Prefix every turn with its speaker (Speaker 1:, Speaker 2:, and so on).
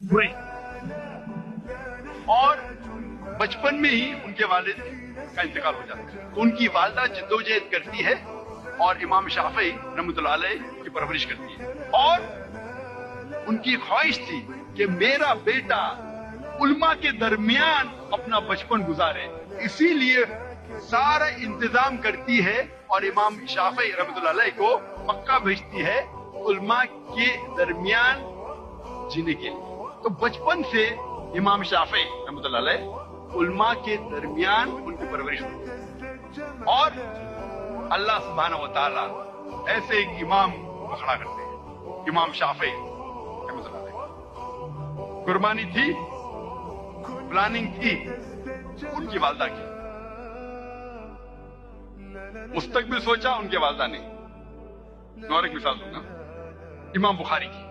Speaker 1: हुए और बचपन में ही उनके वालिद का इंतकाल हो जाता है। तो उनकी वालदा जद्दोजहद करती है और इमाम शाफी रहमतुल्लाह अलैह की परवरिश करती है। और उनकी ख्वाहिश थी कि मेरा बेटा उल्मा के दरमियान अपना बचपन गुजारे, इसीलिए सारा इंतजाम करती है और इमाम शाफी रहमतुल्लाह अलैह को मक्का भेजती है उल्मा के दरमियान जीने के लिए। तो बचपन से इमाम शाफी रहमतुल्लाह अलैह उल्मा के दरमियान उनकी परवरिश हुई और अल्लाह सुब्हानहू व तआला ऐसे एक इमाम को खड़ा करते हैं, इमाम शाफी रहमतुल्लाह अलैह। कुर्बानी थी, प्लानिंग थी उनकी वालदा की, मुस्तकबिल सोचा उनके वालदा ने। और एक मिसाल दूंगा इमाम बुखारी की।